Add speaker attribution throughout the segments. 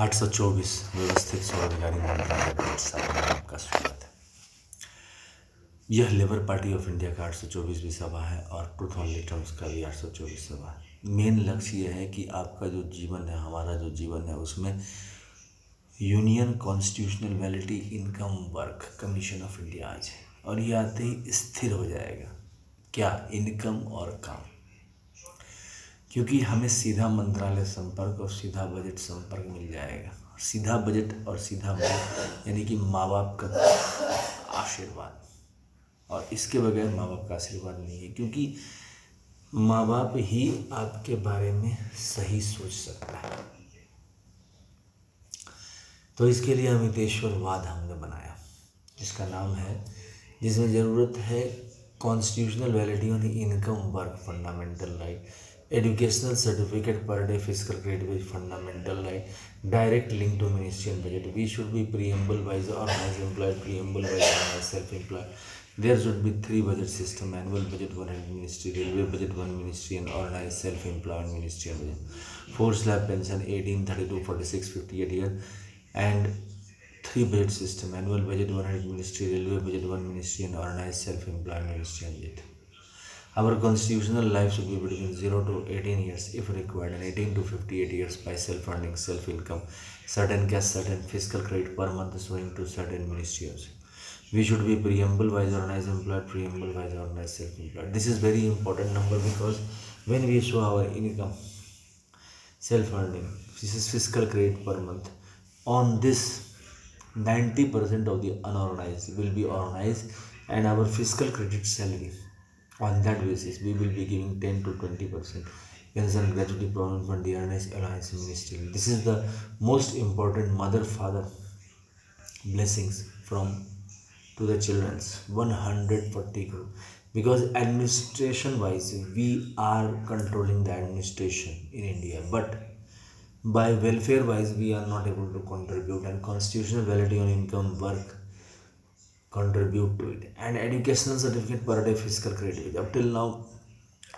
Speaker 1: 824 व्यवस्थित स्वरोजगारी मंत्रालय बजट सभा में आपका स्वागत है। यह लेबर पार्टी ऑफ इंडिया का 824वीं सभा है और ट्रूथ ओनली टर्म्स का भी 824 सभा है। मेन लक्ष्य यह है कि आपका जो जीवन है, हमारा जो जीवन है, उसमें union constitutional validity income work commission of India आ जाए और ये आते ही स्थिर हो जाएगा। क्या? इनकम और काम। क्योंकि हमें सीधा मंत्रालय संपर्क और सीधा बजट संपर्क मिल जाएगा। सीधा बजट और सीधा बजट यानी कि माँ बाप का आशीर्वाद, और इसके बगैर माँ बाप का आशीर्वाद नहीं है, क्योंकि माँ बाप ही आपके बारे में सही सोच सकता है। तो इसके लिए अमितेश्वरवाद हमने बनाया, जिसका नाम है, जिसमें ज़रूरत है constitutional validity on income work fundamental right, educational certificate per day physical credit with fundamental right, direct link to ministerial budget, we should be preamble wise organized employed, preamble wise organized self-employed, there should be 3 budget system, annual budget, 1 head ministry, railway budget, 1 ministry, and organized self-employed ministry budget, 4 slab pension 18, 32, 46, 58 year, and 3 budget system, annual budget, 1 head ministry, railway budget, 1 ministry, and organized self-employed ministry budget. Our constitutional life should be between 0 to 18 years if required, and 18 to 58 years by self-earning, self-income, certain cash, certain fiscal credit per month showing to certain ministries. We should be preamble wise organized employed, preamble wise organized self-employed. This is very important number, because when we show our income, self-earning, this is fiscal credit per month, on this 90% of the unorganized will be organized, and our fiscal credit salary, on that basis we will be giving 10 to 20% pension, gratuity, provident fund, DRNS, alliance, ministry. This is the most important mother father blessings from to the children's 140 crore, because administration wise we are controlling the administration in India, but by welfare wise we are not able to contribute, and constitutional validity on income work contribute to it. And educational certificate per day fiscal credit, up till now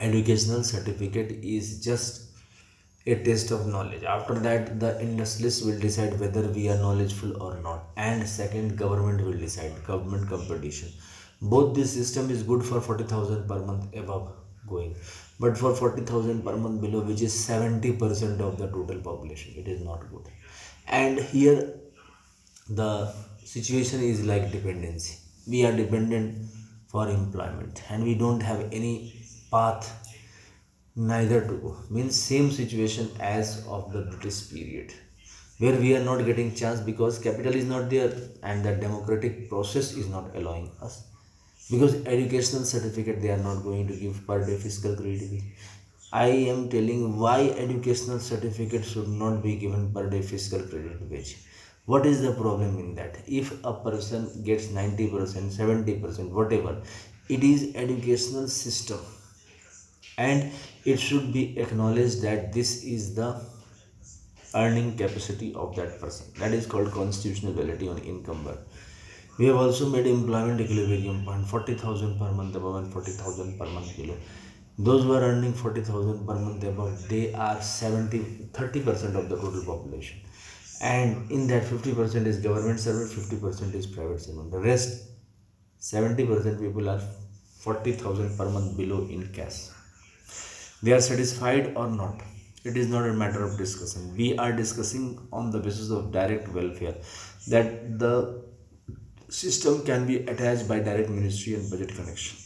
Speaker 1: educational certificate is just a test of knowledge. After that the industrialists will decide whether we are knowledgeful or not, and second government will decide, government competition. Both this system is good for 40,000 per month above going, but for 40,000 per month below, which is 70% of the total population, it is not good. And here the situation is like dependency. We are dependent for employment and we don't have any path neither to go. Means same situation as of the British period, where we are not getting chance because capital is not there and the democratic process is not allowing us, because educational certificate they are not going to give per day fiscal credit. I am telling why educational certificate should not be given per day fiscal credit wage. What is the problem in that? If a person gets 90%, 70%, whatever, it is educational system, and it should be acknowledged that this is the earning capacity of that person. That is called constitutional validity on income work. We have also made employment equilibrium point, 40,000 per month above and 40,000 per month below. Those who are earning 40,000 per month above, they are 30% of the total population, and in that 50% is government servant, 50% is private servant. The rest 70% people are 40,000 per month below in cash. They are satisfied or not, it is not a matter of discussion. We are discussing on the basis of direct welfare, that the system can be attached by direct ministry and budget connection,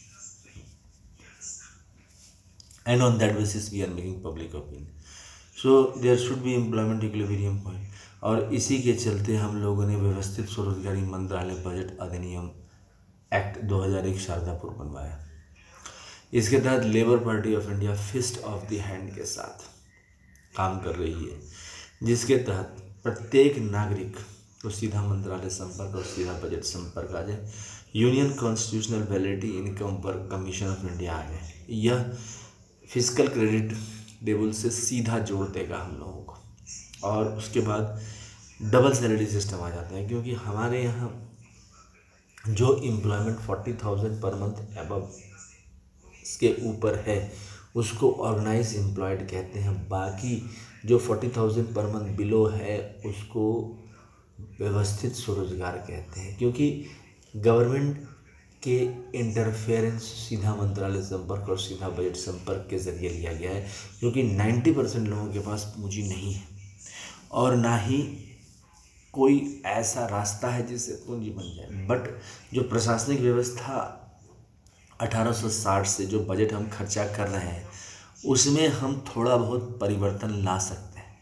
Speaker 1: and on that basis we are making public opinion. So there should be employment equilibrium point. और इसी के चलते हम लोगों ने व्यवस्थित स्वरोजगारी मंत्रालय बजट अधिनियम एक्ट 2001 शारदापुर बनवाया। इसके तहत Labour Party of India fist of the hand के साथ काम कर रही है, जिसके तहत प्रत्येक नागरिक को सीधा मंत्रालय संपर्क और सीधा बजट संपर्क आ जाए, union constitutional validity income work commission of India आ जाए। यह फिजिकल क्रेडिट लेवल से सीधा जोड़ देगा हम लोगों को, और उसके बाद डबल सैलरी सिस्टम आ जाता है, क्योंकि हमारे यहाँ जो एम्प्लॉयमेंट 40,000 पर मंथ अबव के ऊपर है उसको ऑर्गेनाइज एम्प्लॉयड कहते हैं। बाकी जो 40,000 पर मंथ बिलो है उसको व्यवस्थित स्वरोजगार कहते हैं, क्योंकि गवर्नमेंट के इंटरफेरेंस सीधा मंत्रालय संपर्क और सीधा बजट संपर्क के जरिए लिया गया है, क्योंकि 90% लोगों के पास पूंजी नहीं है और ना ही कोई ऐसा रास्ता है जिससे पूंजी बन जाए। बट जो प्रशासनिक व्यवस्था 1860 से जो बजट हम खर्चा कर रहे हैं उसमें हम थोड़ा बहुत परिवर्तन ला सकते हैं,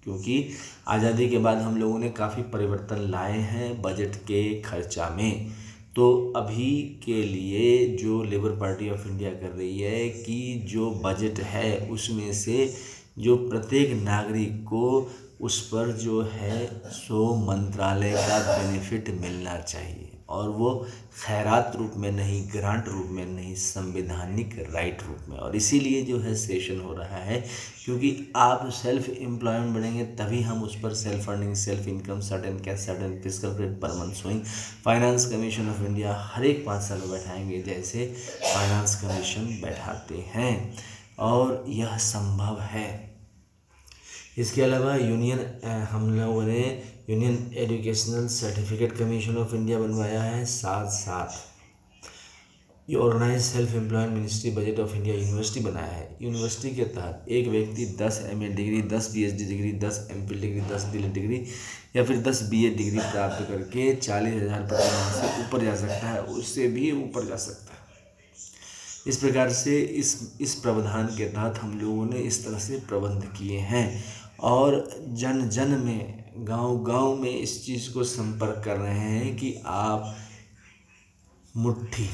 Speaker 1: क्योंकि आज़ादी के बाद हम लोगों ने काफ़ी परिवर्तन लाए हैं बजट के खर्चा में। तो अभी के लिए जो लेबर पार्टी ऑफ इंडिया कर रही है कि जो बजट है उसमें से जो प्रत्येक नागरिक को उस पर जो है सो मंत्रालय का बेनिफिट मिलना चाहिए, और वो खैरात रूप में नहीं, ग्रांट रूप में नहीं, संवैधानिक राइट रूप में। और इसीलिए जो है सेशन हो रहा है, क्योंकि आप सेल्फ एम्प्लॉयमेंट बढ़ेंगे तभी हम उस पर self earning, self income, certain cash, certain fiscal credit पर month showing finance commission of India हर एक 5 साल में बैठाएंगे, जैसे फाइनेंस कमीशन बैठाते हैं, और यह संभव है। इसके अलावा हम लोगों ने union educational certificate commission of India बनवाया है। साथ ये organise self employment ministry budget of India university बनाया है। यूनिवर्सिटी के तहत एक व्यक्ति 10 MA डिग्री, 10 PhD डिग्री, 10 MPhil डिग्री, 10 DLED डिग्री या फिर 10 BA डिग्री प्राप्त करके 40,000 प्रति माह से ऊपर जा सकता है, उससे भी ऊपर जा सकता है। इस प्रकार से इस प्रावधान के तहत हम लोगों ने इस तरह से प्रबंध किए हैं, और जन जन में, गांव-गांव में इस चीज़ को संपर्क कर रहे हैं कि आप मुट्ठी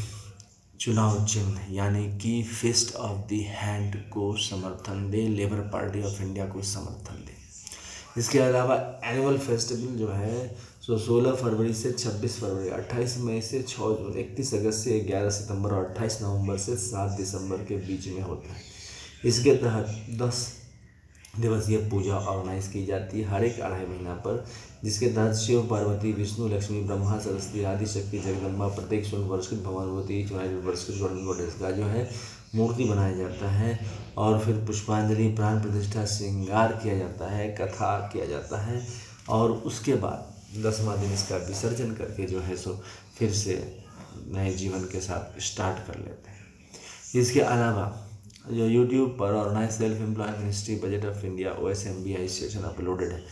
Speaker 1: चुनाव चिन्ह यानी कि फिस्ट ऑफ द हैंड को समर्थन दें, लेबर पार्टी ऑफ इंडिया को समर्थन दें। इसके अलावा एनुअल फेस्टिवल जो है सो 16 फरवरी से 26 फरवरी, 28 मई से 6 जून, 31 अगस्त से 11 सितंबर और 28 नवंबर से 7 दिसंबर के बीच में होता है। इसके तहत 10 दिवसीय पूजा ऑर्गेनाइज की जाती है हर एक 2.5 महीना पर, जिसके तहत शिव, पार्वती, विष्णु, लक्ष्मी, ब्रह्मा, सरस्वती, आदि शक्ति, जगदम्बा, प्रत्येक स्वर्ण पुरस्कृत भगवानवती, पुरस्कृत गोल्डन गॉडेस का जो है मूर्ति बनाया जाता है, और फिर पुष्पांजलि, प्राण प्रतिष्ठा, श्रृंगार किया जाता है, कथा किया जाता है, और उसके बाद 10वां दिन इसका विसर्जन करके जो है सो फिर से नए जीवन के साथ स्टार्ट कर लेते हैं। इसके अलावा जो यूट्यूब पर organise self employment ministry budget of India OSMBI session uploaded है।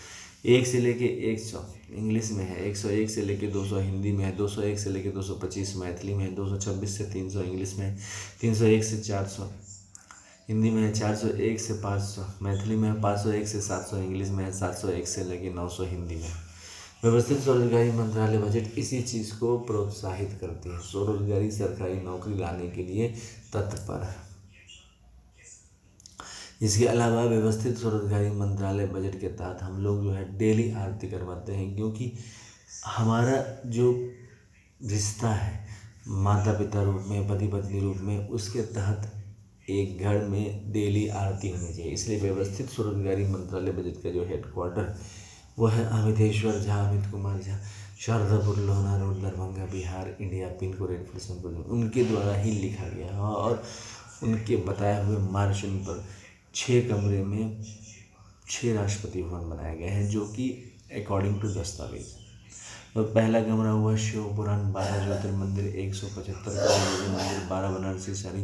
Speaker 1: 1 से लेके 100 इंग्लिश में है, 101 से लेके 200 हिंदी में है, 201 से लेके 225 मैथिली में है, 226 से 300 इंग्लिश में है, 301 से 400 हिंदी में है, 401 से 500 मैथिली में है, 501 से 700 इंग्लिश में है, 701 से लेके 900 हिंदी में है। व्यवस्थित स्वरोजगारी मंत्रालय बजट इसी चीज़ को प्रोत्साहित करती है, स्वरोजगारी सरकारी नौकरी लाने के लिए तत्पर है। इसके अलावा व्यवस्थित स्वरोजगारी मंत्रालय बजट के तहत हम लोग जो है डेली आरती करवाते हैं, क्योंकि हमारा जो रिश्ता है माता पिता रूप में, पति पत्नी रूप में, उसके तहत एक घर में डेली आरती होनी चाहिए। इसलिए व्यवस्थित स्वरोजगारी मंत्रालय बजट का जो हेडक्वार्टर वो है Amiteshwar Jha, Amit Kumar Jha, Sharadapur, Lohna road, Darbhanga, Bihar, India, pin code 84, उनके द्वारा ही लिखा गया है, और उनके बताए हुए मार्जिन पर 6 कमरे में 6 राष्ट्रपति भवन बनाए गए हैं, जो कि अकॉर्डिंग टू दस्तावेज। तो पहला कमरा हुआ शिव पुराण, 12 ज्योतिर्मंदिर, 175 करोड़ मंदिर, 12 बनारसी साड़ी,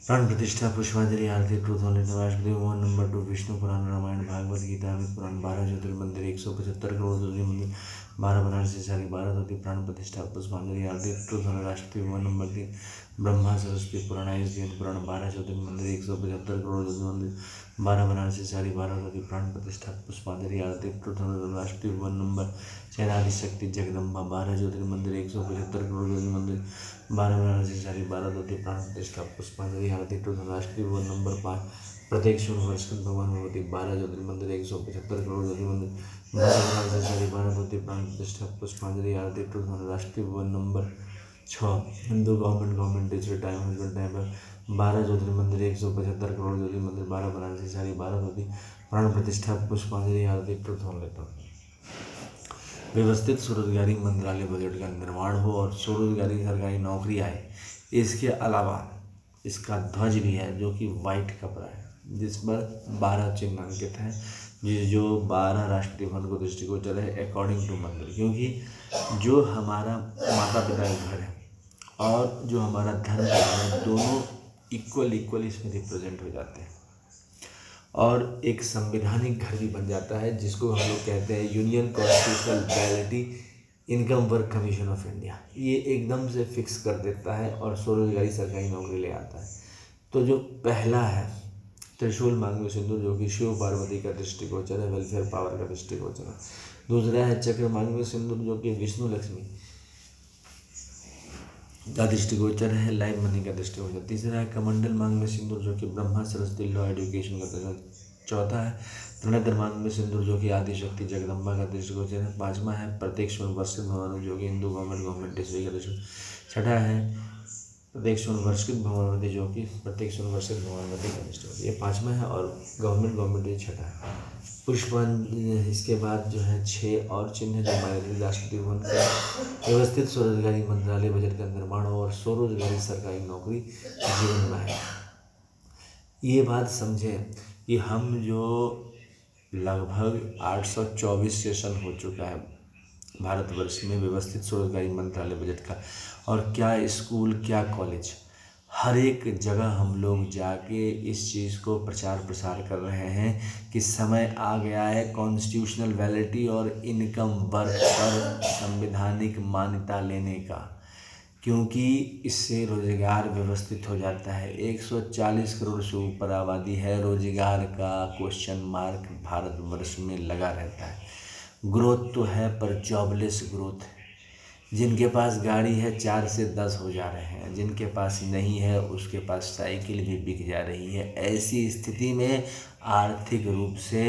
Speaker 1: प्राण प्रतिष्ठा, पुष्पांजलि, आरती, truth online, Rashtrapati Bhavan. Number 2 Vishnu पुराण, रामायण, भागवत गीता, अमित पुराण, 12 ज्योतिर्मंदिर, 175 करोड़ मंदिर, 12 बनारसी साड़ी, 12 धोती, प्राण प्रतिष्ठा, पुष्पांजलि, आरती, truth online, Rashtrapati Bhavan. Number 3 Brahma Saraswati पुराण, आयुष पुराण, 12 ज्योतिर्मंदिर, 175 करोड़ मंदिर, 12 बनारसी साड़ी, 12 धोती, प्राण प्रतिष्ठा, पुष्पांजलि, आरती, truth online, Rashtrapati Bhavan. Number 4 आदि शक्ति जगदम्बा, 12 ज्योतिर्मंदिर, 175 करोड़ मंदिर, 12 बनारसी साड़ी, 12 धोती, प्राण प्रतिष्ठा, पुष्पांजलि, आरती, truth online, Rashtrapati Bhavan. Number 5 प्रत्येक स्वर्ण पुरस्कृत भगवानवती, 12 ज्योतिर्मंदिर, 175 करोड़ मंदिर, 12 बनारसी साड़ी, 12 धोती, प्राण प्रतिष्ठा, पुष्पांजलि, आरती, truth online, Rashtrapati Bhavan. Number 6 Hindu government digital time husband time, 12 ज्योतिर्मंदिर, 175 crore मंदिर, 12 बनारसी साड़ी, 12 धोती, प्राण प्रतिष्ठा, पुष्पांजलि, आरती, ट्रूथ ऑनलाइन। व्यवस्थित स्वरोजगारी मंत्रालय बजट का निर्माण हो और स्वरोजगारी सरकारी नौकरी आए। इसके अलावा इसका ध्वज भी है, जो कि वाइट कपड़ा है, जिस पर 12 चिन्हांकित हैं, जो 12 राष्ट्रपति भवन को दृष्टिगोचर है अकॉर्डिंग टू मंदिर। क्योंकि जो हमारा माता पिता का घर है और जो हमारा धर्म का घर है, दोनों इक्वल इसमें रिप्रेजेंट हो जाते हैं और एक संवैधानिक घर भी बन जाता है, जिसको हम लोग कहते हैं union constitutional validity income work commission of India. ये एकदम से फिक्स कर देता है और स्वरोजगारी सरकारी नौकरी ले आता है। तो जो पहला है त्रिशूल मांग में सिंदूर, जो कि शिव पार्वती का दृष्टिगोचर है, वेलफेयर पावर का दृष्टिगोचर है। दूसरा है चक्र मांग में सिंदूर, जो कि विष्णु लक्ष्मी का दृष्टिगोचर है, लाइव मनी का दृष्टिगोचर। तीसरा है कमंडल मांग में सिंदूर, जो कि ब्रह्मा सरस्वती लॉ एजुकेशन का दृष्टिगोचर। चौथा है त्रिनेत्र मांग में सिंदूर, जो कि आदिशक्ति जगदम्बा का दृष्टिगोचर है। पाँचवा है प्रत्येक सुवर्षित भवन, जो कि हिंदू गवर्नमेंट ईस्वी का दृष्टिगोचर। छठा है प्रत्येक सुवर्षित भवनवती, जो कि प्रत्येक सुवर्षित भवनवती का दृष्टिगोचर। ये पाँचवा है और गवर्नमेंट ये छठा है। पुष्पांजलि इसके बाद जो है 6 और चिन्ह जो हमारे राष्ट्रपति भवन का व्यवस्थित स्वरोजगारी मंत्रालय बजट का निर्माण और स्वरोजगारी सरकारी नौकरी जीवन में है। ये बात समझें कि हम जो लगभग 824 सेशन हो चुका है भारतवर्ष में व्यवस्थित स्वरोजगारी मंत्रालय बजट का, और क्या स्कूल क्या कॉलेज हर एक जगह हम लोग जाके इस चीज़ को प्रचार प्रसार कर रहे हैं कि समय आ गया है कॉन्स्टिट्यूशनल वैलिडिटी और इनकम वर्क पर संवैधानिक मान्यता लेने का, क्योंकि इससे रोजगार व्यवस्थित हो जाता है। 140 करोड़ से ऊपर आबादी है, रोजगार का क्वेश्चन मार्क भारतवर्ष में लगा रहता है। ग्रोथ तो है पर जॉबलेस ग्रोथ है। जिनके पास गाड़ी है 4 से 10 हो जा रहे हैं, जिनके पास नहीं है उसके पास साइकिल भी बिक जा रही है। ऐसी स्थिति में आर्थिक रूप से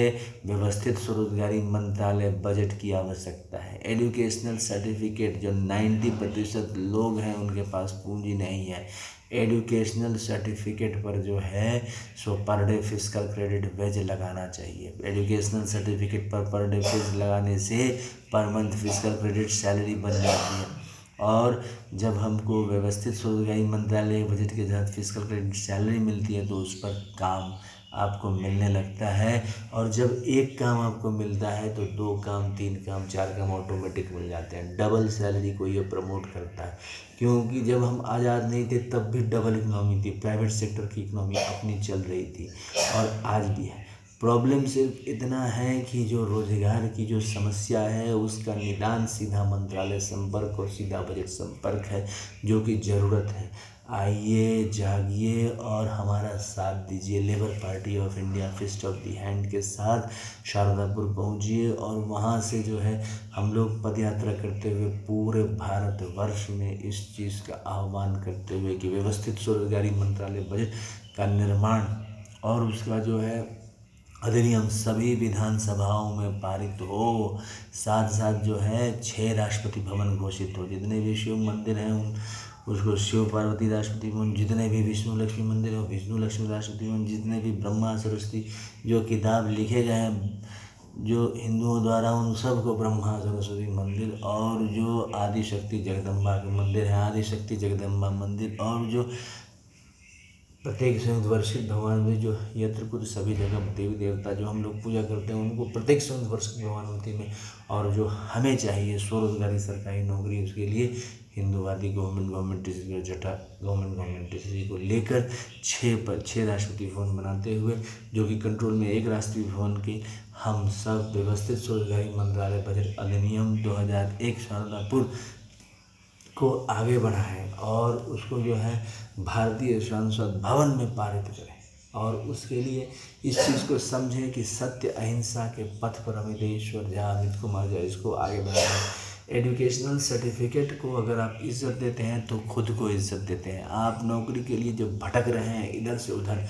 Speaker 1: व्यवस्थित स्वरोजगारी मंत्रालय बजट की आवश्यकता है। एजुकेशनल सर्टिफिकेट जो 90% लोग हैं उनके पास पूंजी नहीं है, एजुकेशनल सर्टिफिकेट पर जो है सो per day fiscal credit veg लगाना चाहिए। Educational certificate per day fees लगाने से per month fiscal credit salary बन जाती है, और जब हमको व्यवस्थित स्वरोजगारी मंत्रालय बजट के तहत फिस्कल क्रेडिट सैलरी मिलती है तो उस पर काम आपको मिलने लगता है, और जब एक काम आपको मिलता है तो 2 काम 3 काम 4 काम ऑटोमेटिक मिल जाते हैं। डबल सैलरी को ये प्रमोट करता है, क्योंकि जब हम आज़ाद नहीं थे तब भी डबल इकनॉमी थी, प्राइवेट सेक्टर की इकनॉमी अपनी चल रही थी और आज भी है। प्रॉब्लम सिर्फ इतना है कि जो रोजगार की जो समस्या है उसका निदान सीधा मंत्रालय संपर्क और सीधा बजट संपर्क है, जो कि ज़रूरत है। आइए जागिए और हमारा साथ दीजिए। Labour Party of India fist of the hand के साथ शारदापुर पहुंचिए और वहां से जो है हम लोग पदयात्रा करते हुए पूरे भारतवर्ष में इस चीज़ का आह्वान करते हुए कि व्यवस्थित स्वरोजगारी मंत्रालय बजट का निर्माण और उसका जो है अधिनियम सभी विधानसभाओं में पारित हो, साथ साथ जो है 6 राष्ट्रपति भवन घोषित हो। जितने भी शिव मंदिर हैं उसको शिव पार्वती राष्ट्रपति भवन, जितने भी विष्णु लक्ष्मी मंदिर हो विष्णु लक्ष्मी राष्ट्रपति भवन, जितने भी ब्रह्मा सरस्वती जो किताब लिखे गए हैं जो हिंदुओं द्वारा उन सब को ब्रह्मा सरस्वती मंदिर, और जो आदिशक्ति जगदम्बा के मंदिर है आदिशक्ति जगदम्बा मंदिर, और जो प्रत्येक संयुक्त वर्षित भगवान में जो यत्र कुछ सभी जगह देवी देवता जो हम लोग पूजा करते हैं उनको प्रत्येक संयुक्त वर्षित भगवानवती में, और जो हमें चाहिए स्वरोजगारी सरकारी नौकरी, उसके लिए हिंदूवादी गवर्नमेंट टीचर को लेकर 6 राष्ट्रपति भवन बनाते हुए, जो कि कंट्रोल में 1 राष्ट्रीय भवन के, हम सब व्यवस्थित स्वरोजगारी मंत्रालय बजट अधिनियम 2001 शारदापुर को आगे बढ़ाएं और उसको जो है भारतीय संसद भवन में पारित करें, और उसके लिए इस चीज़ को समझें कि सत्य अहिंसा के पथ पर अमितेश्वर झा अमित कुमार झा इसको आगे बढ़ाएं। एजुकेशनल सर्टिफिकेट को अगर आप इज्जत देते हैं तो खुद को इज्जत देते हैं। आप नौकरी के लिए जो भटक रहे हैं इधर से उधर,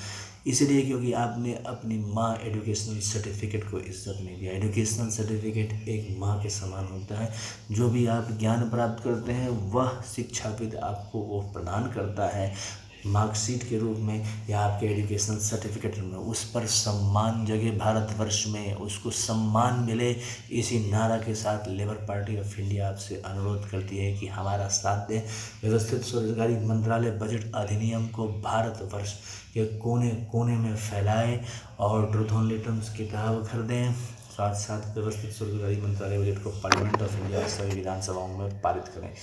Speaker 1: इसलिए क्योंकि आपने अपनी माँ एजुकेशनल सर्टिफिकेट को इज्जत नहीं दिया। एजुकेशनल सर्टिफिकेट एक माँ के समान होता है। जो भी आप ज्ञान प्राप्त करते हैं वह शिक्षाविद आपको वो प्रदान करता है। मार्कशीट के रूप में या आपके एजुकेशनल सर्टिफिकेट में उस पर सम्मान जगे भारतवर्ष में, उसको सम्मान मिले, इसी नारा के साथ लेबर पार्टी ऑफ इंडिया आपसे अनुरोध करती है कि हमारा साथ दें। व्यवस्थित स्वरोजगारी मंत्रालय बजट अधिनियम को भारतवर्ष के कोने कोने में फैलाएं और ट्रूथ ओनली टर्म्स किताब खरीदें। साथ साथ व्यवस्थित स्वरोजगारी मंत्रालय बजट को पार्लियामेंट ऑफ इंडिया सभी विधानसभाओं में पारित करें।